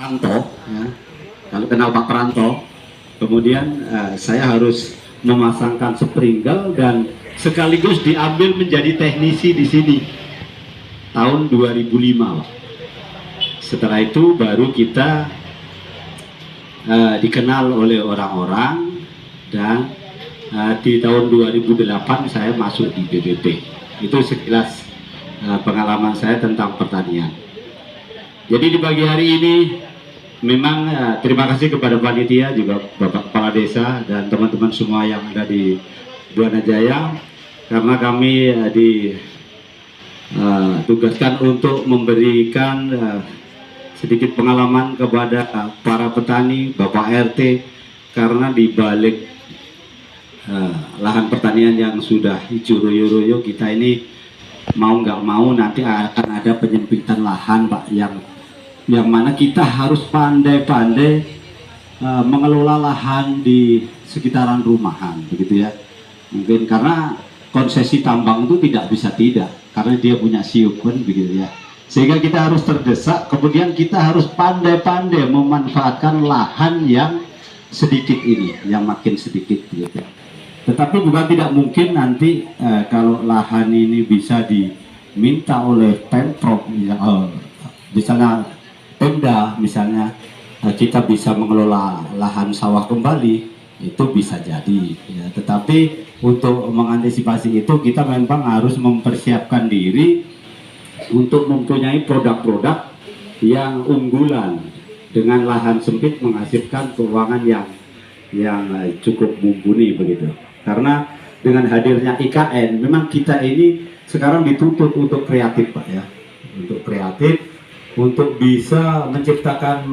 Pranto, ya. Kalau kenal Pak Pranto, kemudian saya harus memasangkan springle dan sekaligus diambil menjadi teknisi di sini tahun 2005, Pak. Setelah itu baru kita dikenal oleh orang-orang dan di tahun 2008 saya masuk di BBP. Itu sekilas pengalaman saya tentang pertanian. Jadi di pagi hari ini memang terima kasih kepada panitia, juga Bapak Kepala Desa dan teman-teman semua yang ada di Buana Jaya, karena kami ditugaskan untuk memberikan sedikit pengalaman kepada para petani, Bapak RT, karena di balik lahan pertanian yang sudah hijau royo-royo kita ini mau nggak mau nanti akan ada penyempitan lahan, Pak, yang mana kita harus pandai-pandai mengelola lahan di sekitaran rumahan, begitu ya. Mungkin karena konsesi tambang itu tidak bisa tidak, karena dia punya siupun, begitu ya. Sehingga kita harus terdesak, kemudian kita harus pandai-pandai memanfaatkan lahan yang sedikit ini, yang makin sedikit, begitu. Tetapi bukan tidak mungkin nanti kalau lahan ini bisa diminta oleh Pemprov, ya, misalnya Pemda, misalnya kita bisa mengelola lahan sawah kembali, itu bisa jadi, ya. Tetapi untuk mengantisipasi itu kita memang harus mempersiapkan diri untuk mempunyai produk-produk yang unggulan dengan lahan sempit menghasilkan keuangan yang cukup mumpuni, begitu. Karena dengan hadirnya IKN memang kita ini sekarang dituntut untuk kreatif, Pak, ya, untuk kreatif, untuk bisa menciptakan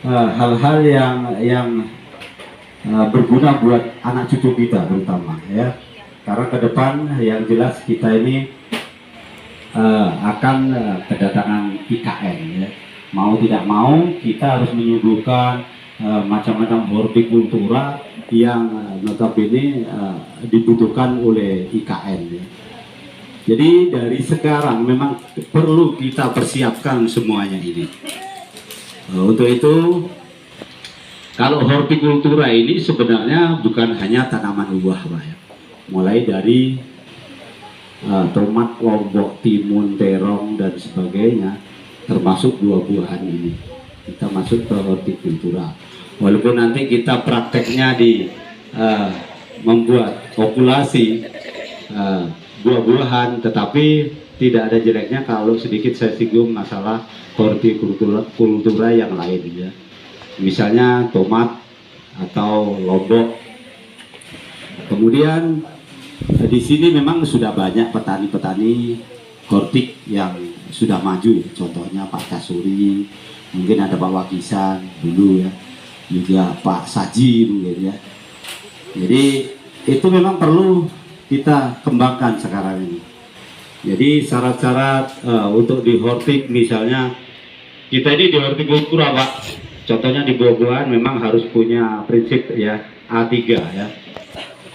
hal-hal yang berguna buat anak cucu kita terutama, ya. Karena ke depan yang jelas kita ini akan kedatangan IKN, ya. Mau tidak mau kita harus menyuguhkan macam-macam hortikultura yang notabene dibutuhkan oleh IKN, ya. Jadi dari sekarang memang perlu kita persiapkan semuanya ini. Untuk itu, kalau hortikultura ini sebenarnya bukan hanya tanaman buah, Pak, ya. Mulai dari tomat, lombok, timun, terong dan sebagainya, termasuk buah-buahan ini, kita masuk ke hortikultura. Walaupun nanti kita prakteknya di membuat populasi buah-buahan, tetapi tidak ada jeleknya kalau sedikit saya singgung masalah hortikultura yang lain, ya. Misalnya tomat atau lombok. Kemudian di sini memang sudah banyak petani-petani hortik yang sudah maju, contohnya Pak Kasuri, mungkin ada Pak Wakisan dulu, ya, juga Pak Saji mungkin, ya. Jadi itu memang perlu kita kembangkan sekarang ini. Jadi syarat-syarat untuk di hortik, misalnya kita ini di hortikultura, Pak, contohnya di buah-buahan memang harus punya prinsip, ya, A3, ya,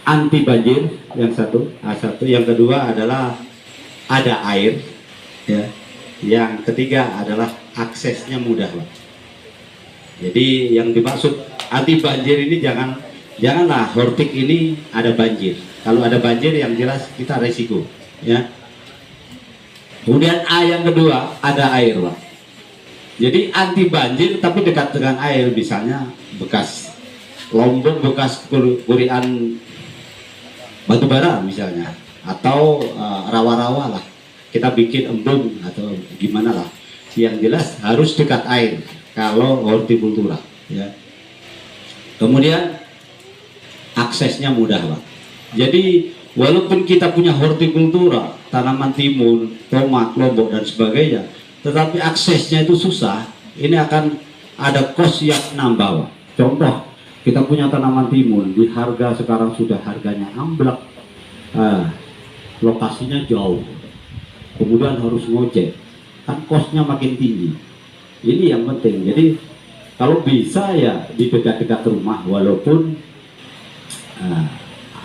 anti banjir yang satu, A1, yang kedua adalah ada air, ya, yang ketiga adalah aksesnya mudah, Pak. Jadi yang dimaksud anti banjir ini janganlah hortik ini ada banjir. Kalau ada banjir yang jelas kita resiko, ya. Kemudian A yang kedua ada air, Pak. Jadi anti banjir tapi dekat dengan air, misalnya bekas lombok, bekas kurian batu bara misalnya, atau rawa-rawa lah, kita bikin embung atau gimana lah. Yang jelas harus dekat air kalau hortikultura, ya. Kemudian aksesnya mudah, Pak. Jadi walaupun kita punya hortikultura, tanaman timun, tomat, lombok dan sebagainya, tetapi aksesnya itu susah, ini akan ada kos yang nambah, Pak. Contoh, kita punya tanaman timun, di harga sekarang sudah harganya amblak, lokasinya jauh, kemudian harus ngojek, kan kosnya makin tinggi. Ini yang penting. Jadi kalau bisa ya di dekat-dekat rumah, walaupun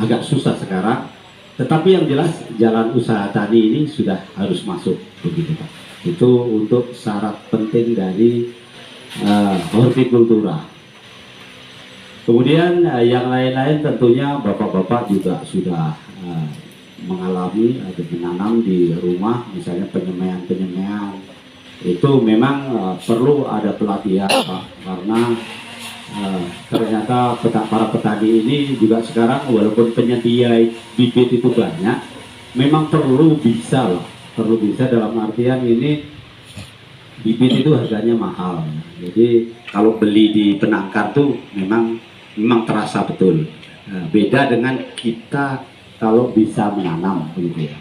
agak susah sekarang, tetapi yang jelas jalan usaha tani ini sudah harus masuk, begitu, Pak. Itu untuk syarat penting dari hortikultura. Kemudian yang lain-lain tentunya bapak-bapak juga sudah mengalami atau menanam di rumah, misalnya penyemaian itu memang perlu ada pelatihan Pak, karena ternyata para petani ini juga sekarang walaupun penyedia bibit itu banyak, memang perlu bisa dalam artian ini bibit itu harganya mahal. Jadi kalau beli di penangkar tuh memang terasa betul. Beda dengan kita kalau bisa menanam begitu ya.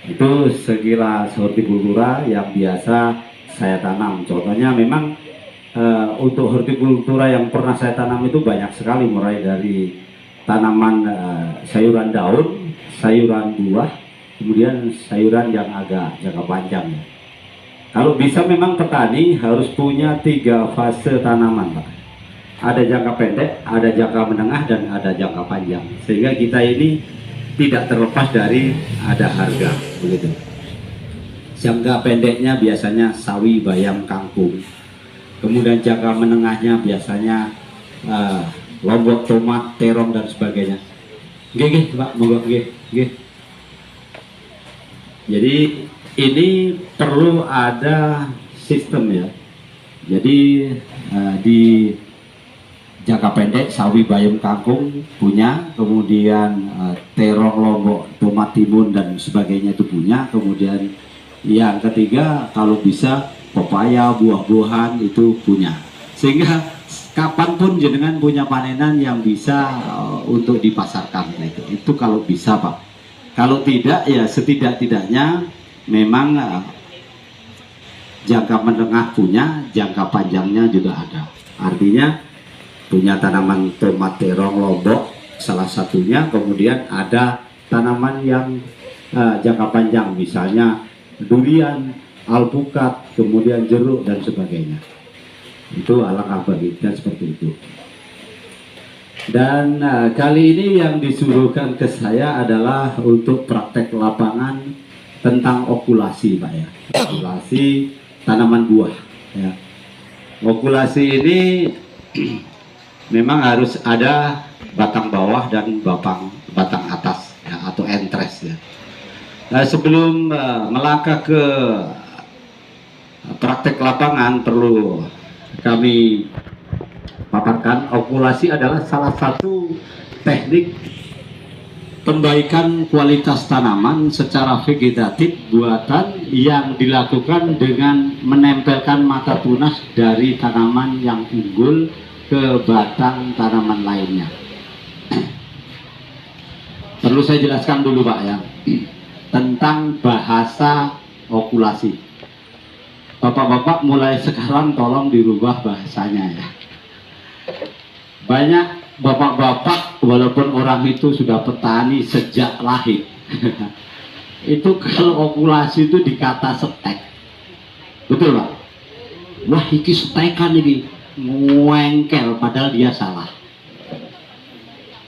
Itu sekilas hortikultura yang biasa saya tanam. Contohnya memang untuk hortikultura yang pernah saya tanam itu banyak sekali, mulai dari tanaman sayuran daun, sayuran buah, kemudian sayuran yang agak jangka panjang. Kalau bisa memang petani harus punya 3 fase tanaman, Pak. Ada jangka pendek, ada jangka menengah, dan ada jangka panjang. Sehingga kita ini tidak terlepas dari ada harga, begitu. Jangka pendeknya biasanya sawi, bayam, kangkung. Kemudian jangka menengahnya biasanya lombok, tomat, terong, dan sebagainya. Nggih, Pak, monggo nggih. Jadi ini perlu ada sistem ya. Jadi di jangka pendek sawi, bayam, kangkung punya, kemudian terong, lombok, tomat, timun, dan sebagainya itu punya. Kemudian yang ketiga kalau bisa pepaya, buah-buahan itu punya. Sehingga kapanpun jenengan punya panenan yang bisa untuk dipasarkan. Itu kalau bisa, Pak. Kalau tidak ya setidak-tidaknya memang jangka menengah punya, jangka panjangnya juga ada. Artinya punya tanaman tomat, terong, lombok salah satunya, kemudian ada tanaman yang jangka panjang, misalnya durian, alpukat, kemudian jeruk, dan sebagainya. Itu alangkah baiknya seperti itu. Dan kali ini yang disuruhkan ke saya adalah untuk praktek lapangan tentang okulasi, Pak ya. Okulasi tanaman buah ya. Okulasi ini memang harus ada batang bawah dan batang atas ya, atau entres ya. Nah, sebelum melangkah ke praktek lapangan perlu kami paparkan, okulasi adalah salah satu teknik pembaikan kualitas tanaman secara vegetatif buatan yang dilakukan dengan menempelkan mata tunas dari tanaman yang unggul ke batang tanaman lainnya. Perlu saya jelaskan dulu, Pak ya, tentang bahasa okulasi. Bapak-bapak mulai sekarang tolong dirubah bahasanya ya. Banyak bapak-bapak walaupun orang itu sudah petani sejak lahir itu kalau okulasi itu dikata setek, betul Pak? Wah iki setekan ini, ngengkel, padahal dia salah.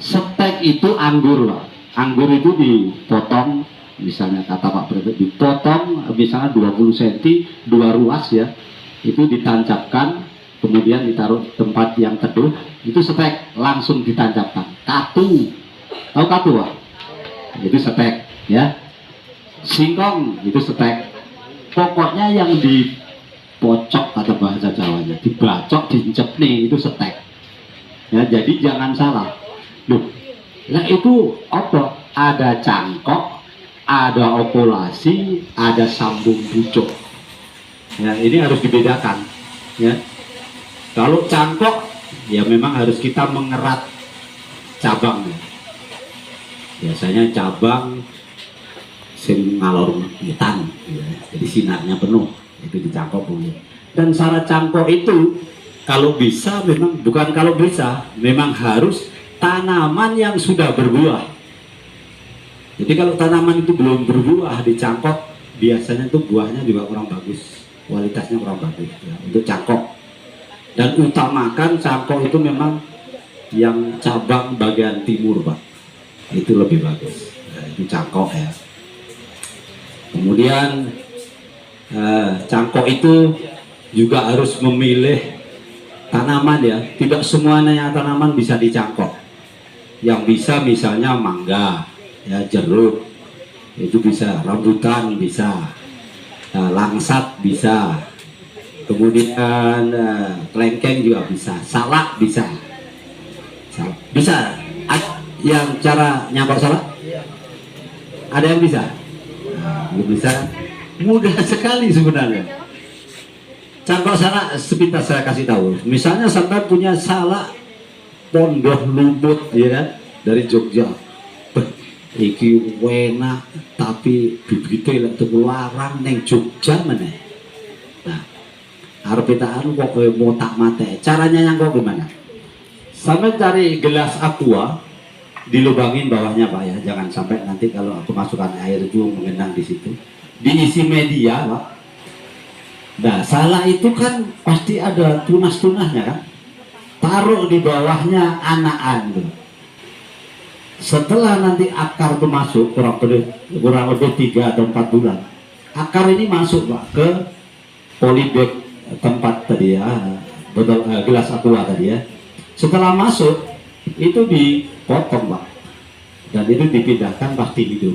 Setek itu anggur Pak. Anggur itu dipotong, misalnya kata Pak Prefek, dipotong misalnya 20 cm, 2 ruas ya, itu ditancapkan, kemudian ditaruh tempat yang teduh, itu setek, langsung ditancapkan. Katu, tahu katu Pak? Itu setek ya. Singkong itu setek. Pokoknya yang dipocok atau bahasa Jawanya, dibacok, diinjek nih, itu setek ya. Jadi jangan salah loh. Nah itu apa? Ada cangkok, ada okulasi, ada sambung pucuk ya. Ini harus dibedakan ya. Kalau cangkok ya memang harus kita mengerat cabang ya. Biasanya cabang sing ngalor hitam ya. Jadi sinarnya penuh, itu dicangkok boleh. Dan syarat cangkok itu kalau bisa memang, bukan kalau bisa, memang harus tanaman yang sudah berbuah. Jadi kalau tanaman itu belum berbuah dicangkok, biasanya itu buahnya juga kurang bagus, kualitasnya kurang bagus ya, untuk cangkok. Dan utamakan cangkok itu memang yang cabang bagian timur Pak, itu lebih bagus ya, itu cangkok ya. Kemudian cangkok itu juga harus memilih tanaman ya. Tidak semuanya tanaman bisa dicangkok. Yang bisa misalnya mangga, ya jeruk, itu bisa, rambutan bisa, langsat bisa, kemudian kelengkeng juga bisa, salak bisa, bisa. Yang cara nyangkok salak, ada yang bisa? Nah, belum bisa. Mudah sekali sebenarnya. Cangkok salak sepintas saya kasih tahu. Misalnya sampai punya salak pondoh lumut, ya kan, dari Jogja. Iki enak tapi bibitnya lek tuku larang neng Jogja meneh. Nah, arep anu kok mau tak mate. Caranya nyangkok gimana? Sampai cari gelas aqua, dilubangin bawahnya Pak ya, jangan sampai nanti kalau aku masukkan air itu mengenang di situ. Diisi media Pak. Nah, salak itu kan pasti ada tunas-tunasnya kan. Taruh di bawahnya anakan. Setelah nanti akar itu masuk kurang lebih 3 atau 4 bulan, akar ini masuk Pak ke polybag tempat tadi ya, botol gelas aqua tadi ya. Setelah masuk itu dipotong Pak, dan itu dipindahkan pasti hidup.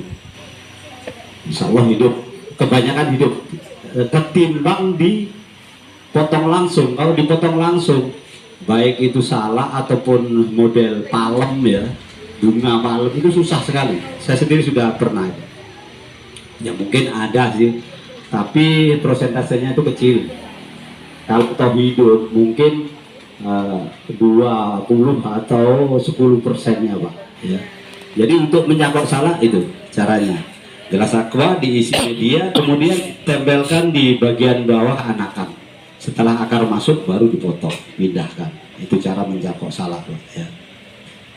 Insya Allah hidup, kebanyakan hidup. Ketimbang dipotong langsung. Kalau dipotong langsung, baik itu salak ataupun model palem ya, bunga palem, itu susah sekali. Saya sendiri sudah pernah. Ya mungkin ada sih, tapi prosentasenya itu kecil. Kalau kita hidup mungkin 20 atau 10%-nya Pak ya. Jadi untuk menyangkut salak itu caranya. Gelas aqua diisi media, kemudian tempelkan di bagian bawah anakan. Setelah akar masuk baru dipotong, pindahkan. Itu cara mencangkok salak ya.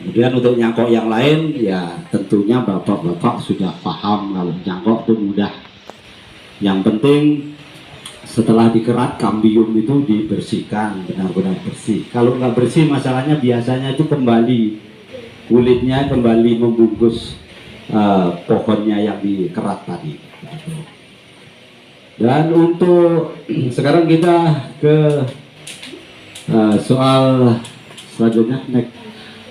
Kemudian untuk nyangkok yang lain ya tentunya bapak-bapak sudah paham kalau nyangkok itu mudah. Yang penting setelah dikerat kambium itu dibersihkan benar-benar bersih. Kalau nggak bersih masalahnya biasanya itu kembali kulitnya kembali membungkus pohonnya yang dikerat tadi. Dan untuk sekarang kita ke soal selanjutnya.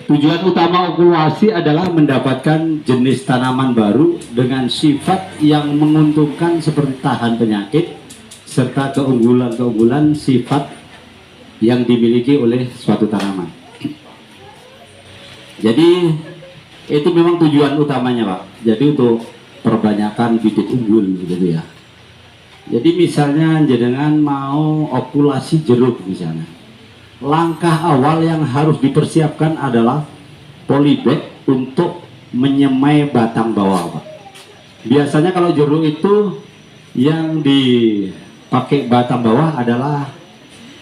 Tujuan utama okulasi adalah mendapatkan jenis tanaman baru dengan sifat yang menguntungkan seperti tahan penyakit serta keunggulan-keunggulan sifat yang dimiliki oleh suatu tanaman. Jadi itu memang tujuan utamanya Pak. Jadi untuk perbanyakan bibit unggul gitu ya. Jadi misalnya jenengan mau okulasi jeruk misalnya, langkah awal yang harus dipersiapkan adalah polybag untuk menyemai batang bawah Pak. Biasanya kalau jeruk itu yang dipakai batang bawah adalah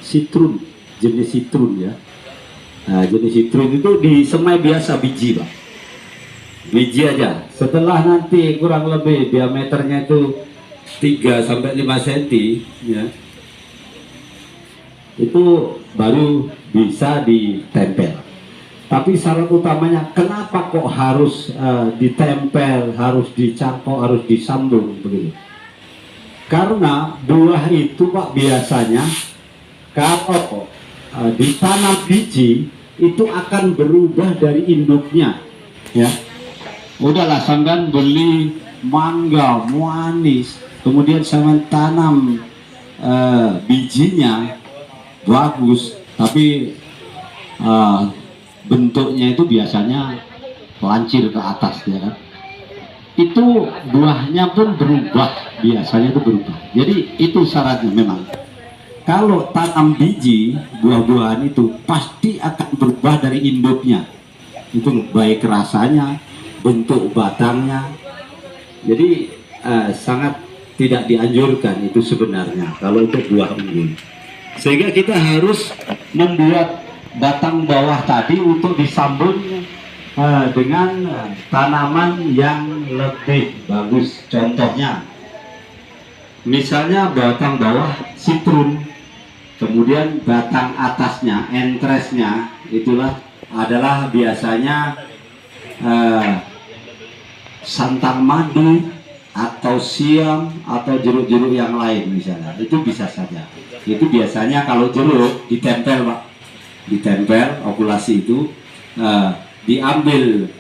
citrun, jenis citrun ya. Nah, jenis citrun itu disemai biasa biji Pak, biji aja. Setelah nanti kurang lebih diameternya itu 3 sampai 5 cm ya, itu baru bisa ditempel. Tapi syarat utamanya kenapa kok harus ditempel, harus dicangkok, harus disambung begitu? Karena buah itu Pak biasanya kalau ditanam biji itu akan berubah dari induknya ya. Udahlah sampean beli mangga manis, kemudian sampean tanam bijinya bagus, tapi bentuknya itu biasanya lancir ke atas ya kan. Itu buahnya pun berubah, biasanya itu berubah. Jadi itu syaratnya memang. Kalau tanam biji, buah-buahan itu pasti akan berubah dari induknya. Itu baik rasanya, bentuk batangnya. Jadi sangat tidak dianjurkan itu sebenarnya kalau untuk buah unggul. Sehingga kita harus membuat batang bawah tadi untuk disambung dengan tanaman yang lebih bagus. Contohnya, misalnya batang bawah citrun, kemudian batang atasnya, entresnya, itulah adalah biasanya santang madu atau siam atau jeruk-jeruk yang lain misalnya, itu bisa saja. Itu biasanya kalau jeruk ditempel Pak, ditempel okulasi itu, diambil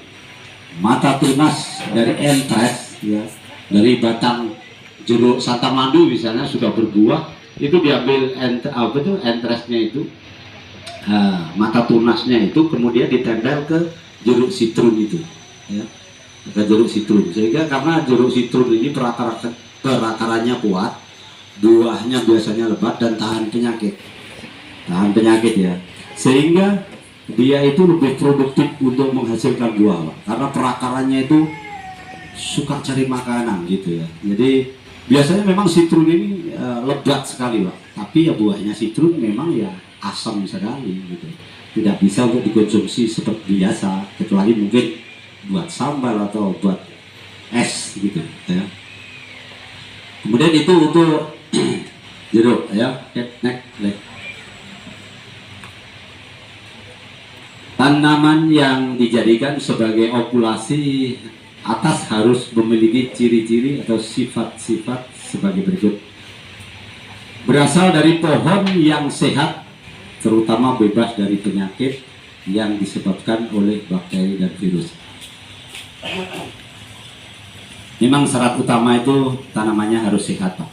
mata tunas dari entres ya, dari batang jeruk santamandu misalnya sudah berbuah, itu diambil entresnya itu, mata tunasnya itu kemudian ditempel ke jeruk sitrun itu ya, ke jeruk sitrun, sehingga karena jeruk sitrun ini perakarannya kuat, buahnya biasanya lebat dan tahan penyakit ya, sehingga dia itu lebih produktif untuk menghasilkan buah Pak. Karena perakarannya itu suka cari makanan gitu ya. Jadi biasanya memang sitrun ini lebat sekali Pak, tapi ya buahnya sitrun memang ya asam sekali gitu, tidak bisa untuk dikonsumsi seperti biasa, kecuali mungkin buat sambal atau buat es gitu ya. Kemudian itu untuk jeruk ya. Next. Tanaman yang dijadikan sebagai okulasi atas harus memiliki ciri-ciri atau sifat-sifat sebagai berikut. Berasal dari pohon yang sehat, terutama bebas dari penyakit yang disebabkan oleh bakteri dan virus. Memang syarat utama itu tanamannya harus sehat Pak.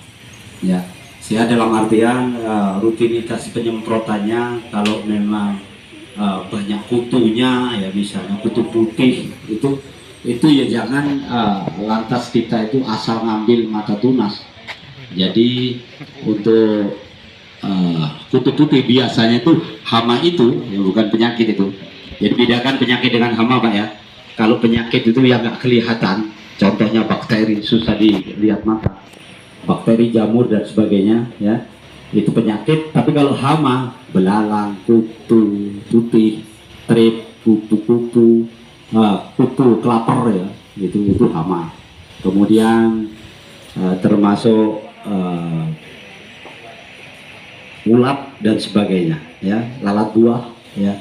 Ya, sehat dalam artian rutinitas penyemprotannya, kalau memang banyak kutunya ya, misalnya kutu putih itu ya jangan lantas kita itu asal ngambil mata tunas. Jadi untuk kutu putih biasanya itu hama itu ya, bukan penyakit itu. Jadi bedakan penyakit dengan hama Pak ya. Kalau penyakit itu yang nggak kelihatan, contohnya bakteri susah dilihat mata, bakteri, jamur dan sebagainya ya, itu penyakit. Tapi kalau hama, belalang, kutu putih, trip, kupu-kupu, kutu kelapar ya, itu hama. Kemudian termasuk ulat dan sebagainya ya, lalat buah ya,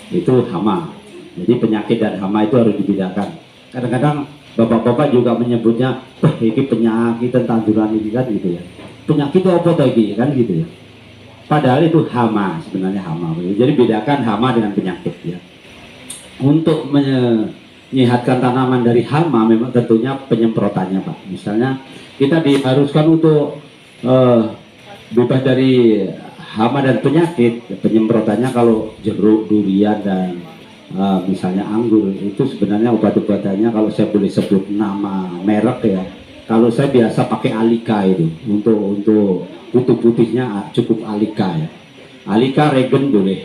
itu hama. Jadi penyakit dan hama itu harus dibedakan. Kadang-kadang bapak-bapak juga menyebutnya, ini penyakit tanduran ini kan gitu ya, penyakit itu apa lagi kan gitu ya, padahal itu hama, sebenarnya hama. Jadi bedakan hama dengan penyakit ya. Untuk menyehatkan tanaman dari hama memang tentunya penyemprotannya Pak. Misalnya kita diharuskan untuk bebas dari hama dan penyakit, penyemprotannya kalau jeruk, durian dan misalnya anggur, itu sebenarnya obat-obatannya kalau saya boleh sebut nama merek ya, kalau saya biasa pakai Alika itu untuk kutu putihnya cukup Alika ya, Alika Regen boleh,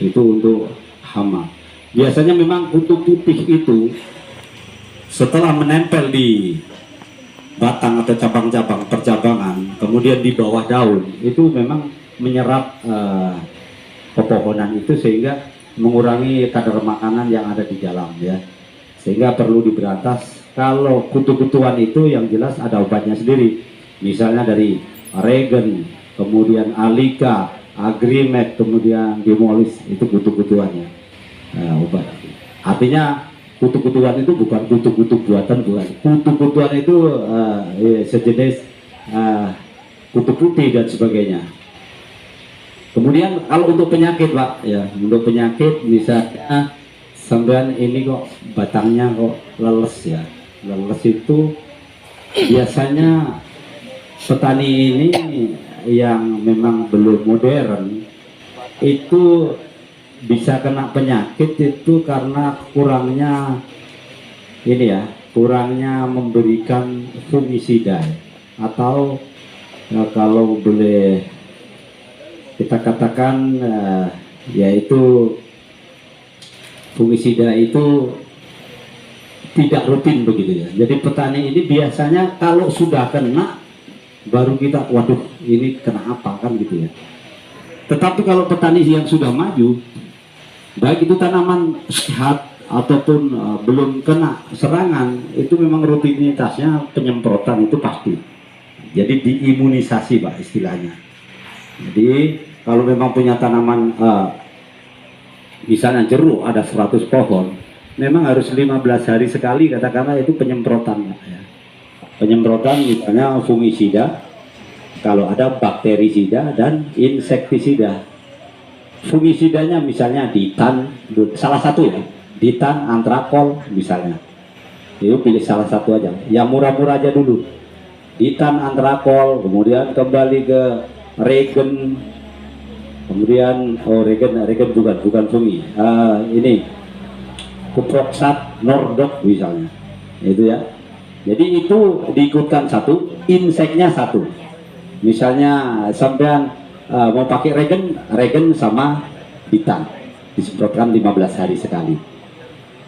itu untuk hama. Biasanya memang kutu putih itu setelah menempel di batang atau cabang-cabang percabangan, kemudian di bawah daun, itu memang menyerap pepohonan itu sehingga mengurangi kadar makanan yang ada di dalam ya, sehingga perlu diberantas. Kalau kutu-kutuan itu yang jelas ada obatnya sendiri, misalnya dari Regen, kemudian Alika, Agrimet, kemudian Dimolis, itu kutu-kutuannya obat. Artinya kutu-kutuan itu bukan kutu-kutu buatan, bukan. Kutu-kutuan itu sejenis kutu putih dan sebagainya. Kemudian kalau untuk penyakit Pak ya, untuk penyakit misalnya sampean ini kok batangnya kok leles ya, leles itu biasanya petani ini yang memang belum modern itu bisa kena penyakit itu karena kurangnya ini ya, kurangnya memberikan fungisida atau kalau boleh kita katakan yaitu fungisida itu tidak rutin begitu ya. Jadi petani ini biasanya kalau sudah kena baru kita waduh ini kena apa kan gitu ya. Tetapi kalau petani yang sudah maju, baik itu tanaman sehat ataupun belum kena serangan, itu memang rutinitasnya penyemprotan itu pasti. Jadi diimunisasi Pak istilahnya. Jadi kalau memang punya tanaman misalnya jeruk ada 100 pohon, memang harus 15 hari sekali katakanlah itu penyemprotan ya. Penyemprotan misalnya fungisida, kalau ada bakterisida dan insektisida. Fungisidanya misalnya ditan, salah satu ya, ditan, antrakol misalnya. Itu pilih salah satu aja, yang murah-murah aja dulu. Ditan, antrakol, kemudian kembali ke regen, kemudian regen bukan fungi. Ini kuproxat, nordok misalnya, itu ya. Jadi itu diikutkan satu, inseknya satu. Misalnya sampean mau pakai regen sama ditan, disemprotkan 15 hari sekali.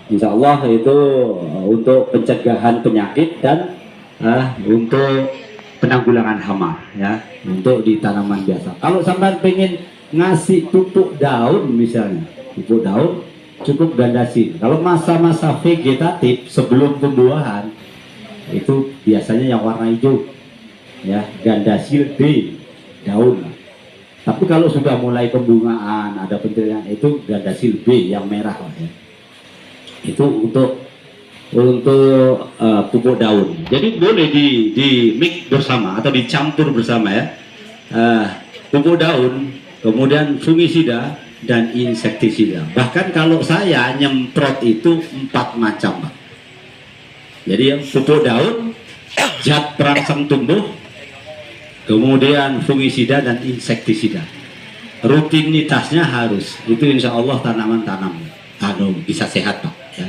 Insya Allah itu untuk pencegahan penyakit dan untuk penanggulangan hama ya, untuk di tanaman biasa. Kalau sampean pengen ngasih pupuk daun misalnya, pupuk daun cukup gandasil. Kalau masa-masa vegetatif sebelum pembuahan itu biasanya yang warna hijau ya, gandasil D daun. Tapi kalau sudah mulai pembungaan, ada pentilnya, itu gandasil B yang merah lah ya. Itu untuk pupuk daun. Jadi boleh di mix bersama atau dicampur bersama ya. Pupuk daun, kemudian fungisida dan insektisida. Bahkan kalau saya nyemprot itu 4 macam, Pak. Jadi yang pupuk daun, zat perangsang tumbuh, kemudian fungisida dan insektisida. Rutinitasnya harus, itu insya Allah tanaman-tanam bisa sehat, Pak ya.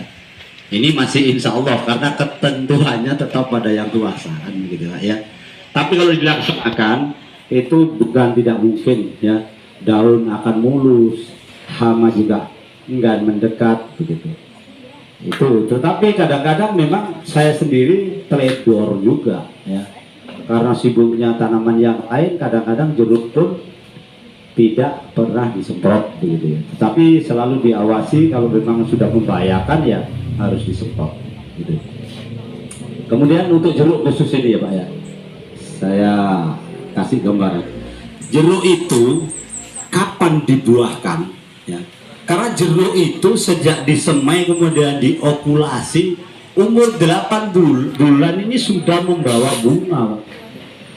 Ini masih insya Allah karena ketentuannya tetap pada yang kuasa kan gitu ya. Tapi kalau dilaksanakan itu bukan tidak mungkin ya, daun akan mulus, hama juga enggak mendekat begitu. Itu tetapi kadang-kadang memang saya sendiri teledor juga ya, karena sibuknya tanaman yang lain, kadang-kadang jeruk pun tidak pernah disemprot begitu ya. Tetapi selalu diawasi, kalau memang sudah membahayakan ya harus disemprot gitu. Kemudian untuk jeruk khusus ini ya Pak ya, saya kasih gambaran. Jeruk itu kapan dibuahkan ya? Karena jeruk itu sejak disemai kemudian diokulasi, umur 8 bulan ini sudah membawa bunga, Pak.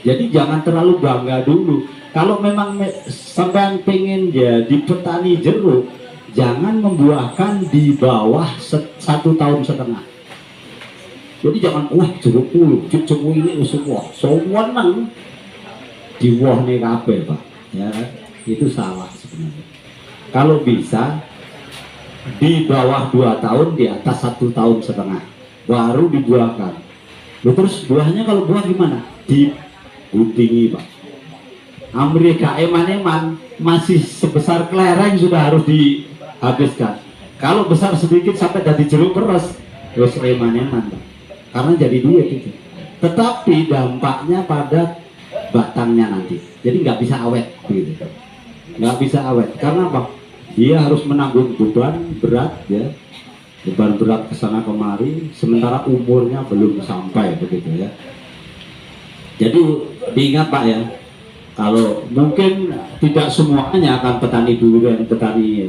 Jadi jangan terlalu bangga dulu. Kalau memang sampai pengen jadi petani jeruk, jangan membuahkan di bawah 1,5 tahun. Jadi jangan, wah jeruk ini usuk wah, semua nang di wah nih kabeh, Pak. Ya, itu salah sebenarnya. Kalau bisa di bawah 2 tahun, di atas 1,5 tahun baru dibuahkan. Terus buahnya kalau buah gimana? Diguntingi, Pak. Amerika eman-eman masih sebesar kelereng sudah harus dihabiskan. Kalau besar sedikit sampai dari jeruk keras, terus eman-eman, Pak. Karena jadi duit itu. Tetapi dampaknya pada batangnya nanti. Jadi nggak bisa awet gitu. Nggak bisa awet. Karena apa? Dia harus menanggung beban berat ya, beban berat kesana kemari, sementara umurnya belum sampai begitu ya. Jadi diingat Pak ya, kalau mungkin tidak semuanya akan petani durian, petani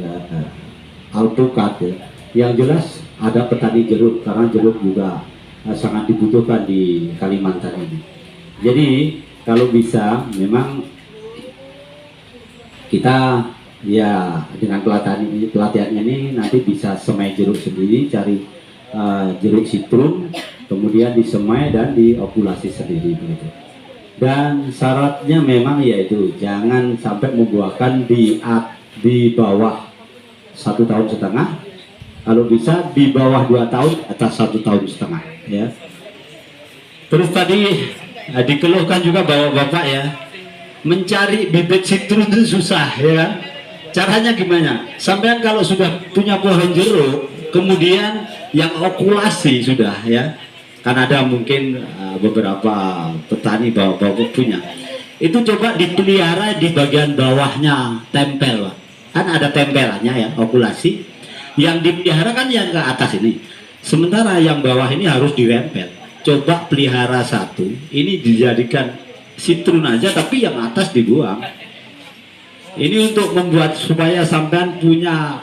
alpukat ya. Yang jelas ada petani jeruk, karena jeruk juga sangat dibutuhkan di Kalimantan ini. Jadi kalau bisa memang kita ya dengan pelatihan ini nanti bisa semai jeruk sendiri, cari jeruk sitrun, kemudian disemai dan diokulasi sendiri begitu. Dan syaratnya memang yaitu jangan sampai membuahkan di bawah 1,5 tahun. Kalau bisa di bawah 2 tahun, atas 1,5 tahun ya. Terus tadi dikeluhkan juga bahwa Bapak ya, mencari bibit sitrun itu susah ya kan. Caranya gimana? Sampean kalau sudah punya pohon jeruk, kemudian yang okulasi sudah ya, kan ada mungkin beberapa petani bawa-bawa punya, itu coba dipelihara di bagian bawahnya, tempel, kan ada tempelannya ya, okulasi. Yang dipelihara kan yang ke atas ini, sementara yang bawah ini harus dirempel. Coba pelihara satu, ini dijadikan sitrun aja, tapi yang atas dibuang. Ini untuk membuat supaya sampean punya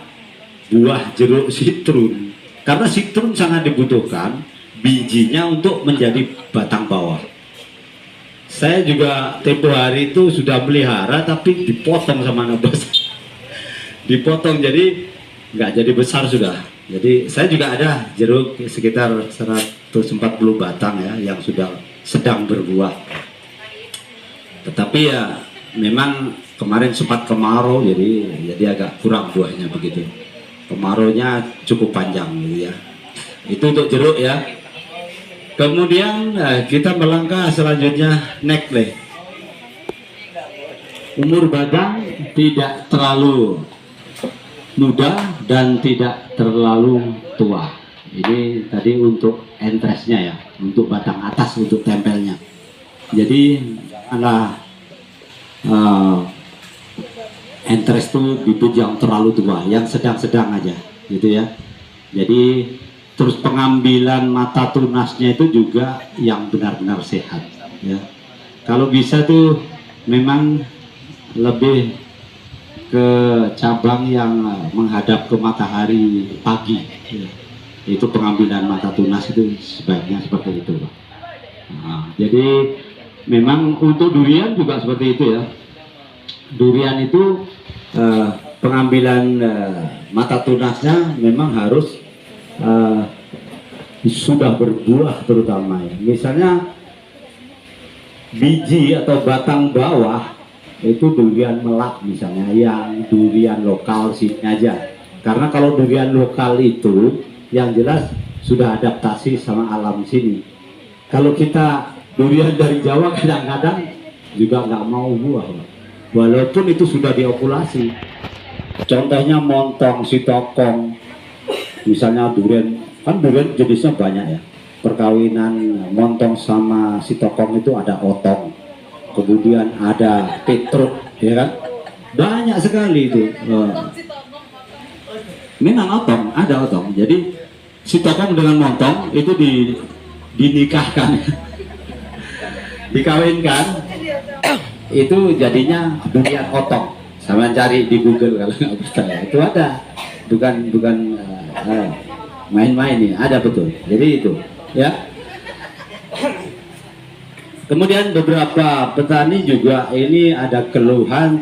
buah jeruk sitrun, karena sitrun sangat dibutuhkan bijinya untuk menjadi batang bawah. Saya juga tempo hari itu sudah melihara tapi dipotong sama anak bos. Dipotong jadi nggak jadi besar sudah. Jadi saya juga ada jeruk sekitar 140 batang ya yang sudah sedang berbuah. Tetapi ya memang kemarin sempat kemarau jadi agak kurang buahnya begitu. Kemaraunya cukup panjang gitu ya. Itu untuk jeruk ya. Kemudian kita melangkah selanjutnya nekle. Umur badang tidak terlalu muda dan tidak terlalu tua. Ini tadi untuk entresnya ya, untuk batang atas, untuk tempelnya. Jadi adalah entres itu bibit yang terlalu tua, yang sedang-sedang aja, gitu ya. Jadi terus pengambilan mata tunasnya itu juga yang benar-benar sehat ya. Kalau bisa tuh memang lebih ke cabang yang menghadap ke matahari pagi ya. Itu pengambilan mata tunas itu sebaiknya seperti itu. Nah, jadi memang untuk durian juga seperti itu ya. Durian itu pengambilan mata tunasnya memang harus sudah berbuah terutama ya. Misalnya biji atau batang bawah itu durian melak misalnya, yang durian lokal sini aja. Karena kalau durian lokal itu yang jelas sudah adaptasi sama alam sini. Kalau kita durian dari Jawa kadang-kadang juga nggak mau buah, walaupun itu sudah diopulasi. Contohnya montong, sitokong. Misalnya durian, kan durian jenisnya banyak ya. Perkawinan montong sama sitokong itu ada otong, kemudian ada petruk, ya kan? Banyak sekali itu. Memang otong, ada otong. Jadi sitokong dengan montong itu dinikahkan, dikawinkan, itu jadinya durian otong. Sama cari di Google kalau nggak percaya, itu ada. Bukan main-main nih, ada betul. Jadi itu ya. Kemudian beberapa petani juga ini ada keluhan,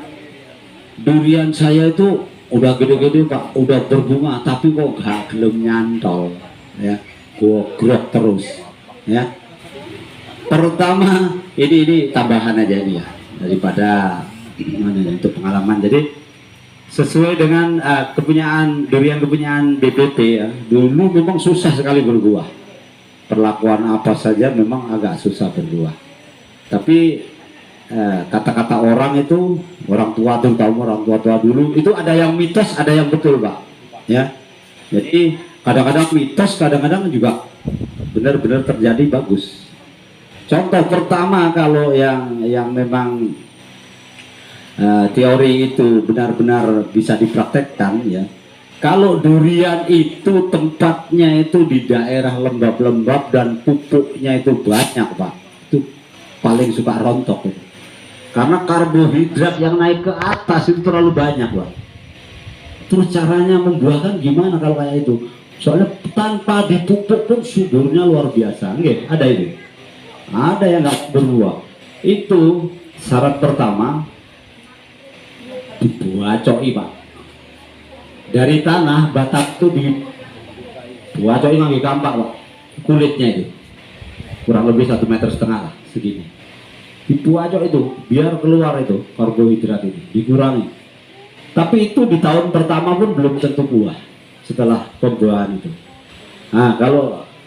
durian saya itu udah gede-gede Pak, udah berbunga tapi kok gak gelem nyantol ya, grok terus ya. Pertama ini tambahan aja ini ya, daripada untuk pengalaman. Jadi sesuai dengan durian kepunyaan BPT ya, dulu memang susah sekali berbuah. Perlakuan apa saja memang agak susah berbuah. Tapi kata-kata orang itu, orang tua terutama orang tua dulu itu ada yang mitos, ada yang betul Pak ya. Jadi kadang-kadang mitos, kadang-kadang juga benar-benar terjadi bagus. Contoh pertama kalau yang memang teori itu benar-benar bisa dipraktekkan ya. Kalau durian itu tempatnya itu di daerah lembab-lembab dan pupuknya itu banyak Pak, itu paling suka rontok itu. Karena karbohidrat yang naik ke atas itu terlalu banyak Pak. Terus caranya membuahkan gimana kalau kayak itu? Soalnya tanpa dipupuk pun suburnya luar biasa. Nggih, ada itu. Ada yang nggak berbuah. Itu syarat pertama, dibuacoi Pak. Dari tanah batang itu dibuacoi ngangge kampak Pak. Kulitnya itu kurang lebih 1,5 meter lah segini. Dibuacoi itu biar keluar itu karbohidrat itu, dikurangi. Tapi itu di tahun pertama pun belum tentu buah setelah pembuahan itu. Nah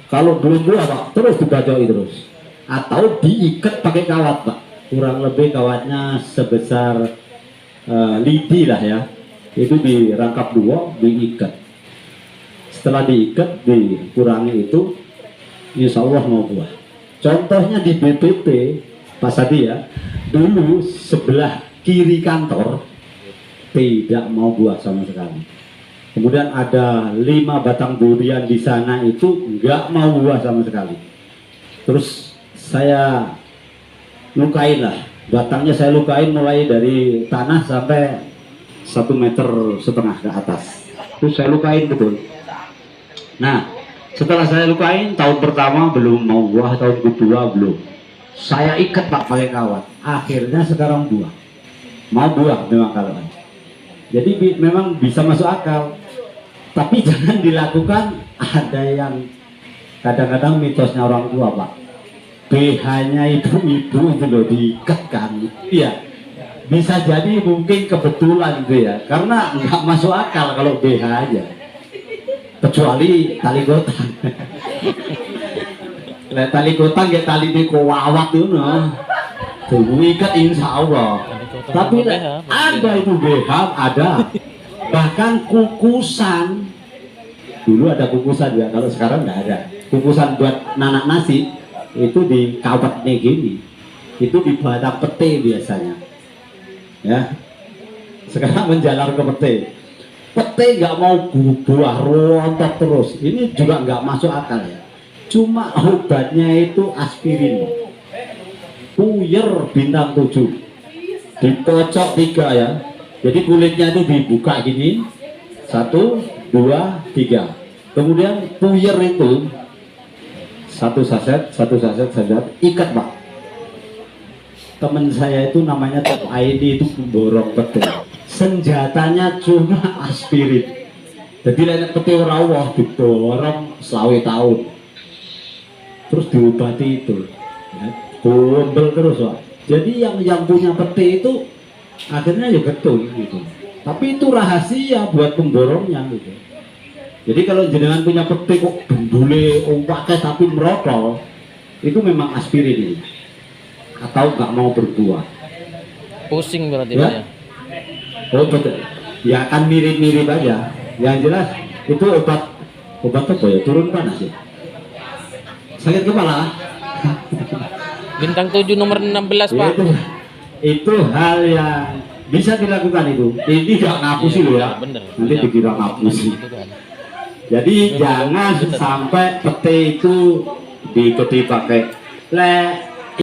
kalau belum buah Pak, terus dibuacoi terus. Atau diikat pakai kawat Pak. Kurang lebih kawatnya sebesar lidi lah ya, itu dirangkap dua, diikat. Setelah diikat, dikurangi itu, insya Allah mau buah. Contohnya di BPT Pak Sadi ya, dulu sebelah kiri kantor tidak mau buah sama sekali. Kemudian ada 5 batang durian di sana itu nggak mau buah sama sekali. Terus saya lukain lah. Batangnya saya lukain mulai dari tanah sampai 1,5 meter ke atas. Terus saya lukain betul. Nah, Setelah saya lukain, tahun pertama belum mau buah, tahun kedua belum. Saya ikat Pak pakai kawat. Akhirnya sekarang buah. Mau buah memang kalau. Jadi memang bisa masuk akal. Tapi jangan dilakukan. Ada yang kadang-kadang mitosnya orang tua Pak. BH-nya ibu-ibu itu loh diikat kan. Iya. Bisa jadi mungkin kebetulan itu ya. Karena nggak masuk akal kalau BH aja. Kecuali tali gotang. Tali gotang ya tali di kawat itu no. Tuh ikat insya Allah. Tapi ada itu BH ada. Bahkan kukusan. Dulu ada kukusan ya, kalau sekarang nggak ada. Kukusan buat nanak nasi itu di kawat nih gini. Itu di batang pete biasanya. Ya. Sekarang menjalar ke pete. Pete nggak mau buah rontok terus. Ini juga nggak masuk akal ya. Cuma obatnya itu aspirin. Puyer bintang 7. Dikocok 3 ya. Jadi kulitnya itu dibuka gini. 1, 2, 3. Kemudian puyer itu satu saset, ikat Pak. Temen saya itu namanya Top ID itu borong pete. Senjatanya cuma aspirin. Jadi lain peti rawah didorong selawe tahun. Terus diobati itu. Ya, gombel terus Pak. Jadi yang punya peti itu akhirnya ya betul gitu. Tapi itu rahasia buat pemborongnya gitu. Jadi kalau jenengan punya peti kok bendule pakai tapi merotol, itu memang aspirin ini. Atau nggak mau berbuah. Pusing berarti ya? ya? Oh betul. Ya akan mirip-mirip aja. Yang jelas itu obat apa ya? Turun panas ya. Sakit kepala. Bintang 7 nomor 16 Ya, Pak. itu hal yang bisa dilakukan itu. Ini nggak ngapusi loh ya. Bener. Nanti dikira ngapusi. Gitu kan. Jadi jangan sampai peti itu diikuti pakai